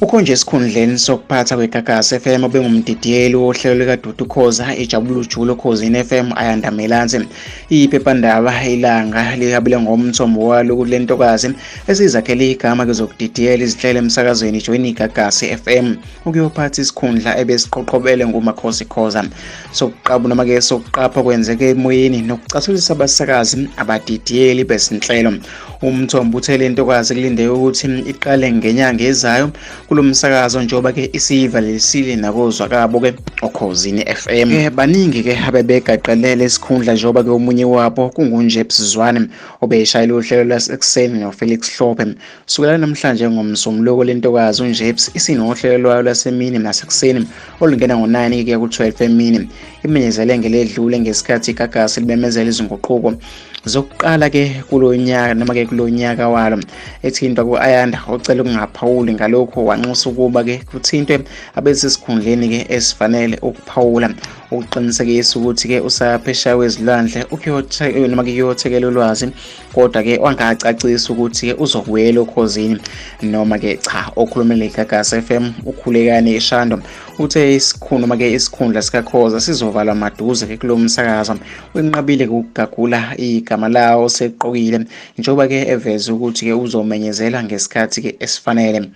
Ukhonjwa esikhundleni sokuphatha kweGagasiFM obengumdidiyeli wohlelo likaDudu Khoza ijabule julo KhoziFM ayandamelansi. Iphephandaba ilanga lihabile ngomthombo walo kulentokazi esizakhele igama kezokudidiyela izihlelo emsakazweni join iGagasiFM ukuyophatha isikhundla ebesiqoqobele nguMakhosi Khoza. Sokuqaba noma ke sokuqapha kwenzeke emoyeni nokucathulisa abasakazi abadidiyeli besinhlelo. Umthombo uthe lentokazi kulindele ukuthi iqale ngenyanga ezayo kulomsakazo njengoba ke isivalisile nakozwa kabo ke KhoziFM. Baningi ke abebegaqelele isikhundla njengoba ke omunye wabo kunguNjebsizwane obeshayela uhlelo lasekuseni noFelix Hlophe. Sukela namhlanje ngomsombuluko lentokazi uNjebs isinohlelo lwayo lasemini nasekuseni olungena ngo9 kuya ku12 emini. Imenyezele ngeledlule ngesikhathi iGagasi libemezela izinguquko zokuqala ke kulonyaka noma ke kulonyaka walo ethintwa kuAyanda ocela ukungaphawuli ngalokho wanxusa ukuba ke kuthintwe abesesikhundleni ke esifanele ukuphawula ukuqinisekisa ukuthi ke usaphesha wezilwandle noma ke uyothekela ulwazi kodwa ke wangacacisa ukuthi ke uzokuyela ukhozini noma ke cha okhulumela iGagasiFM ukhulekane eShando uthe isikhundla sikaKhoza sizovalwa maduze ke kulomsakazo wenqabile ukugagula igama lawo seqokile njengoba ke eveza ukuthi ke uzomenyezela ngesikhathi ke esifanele.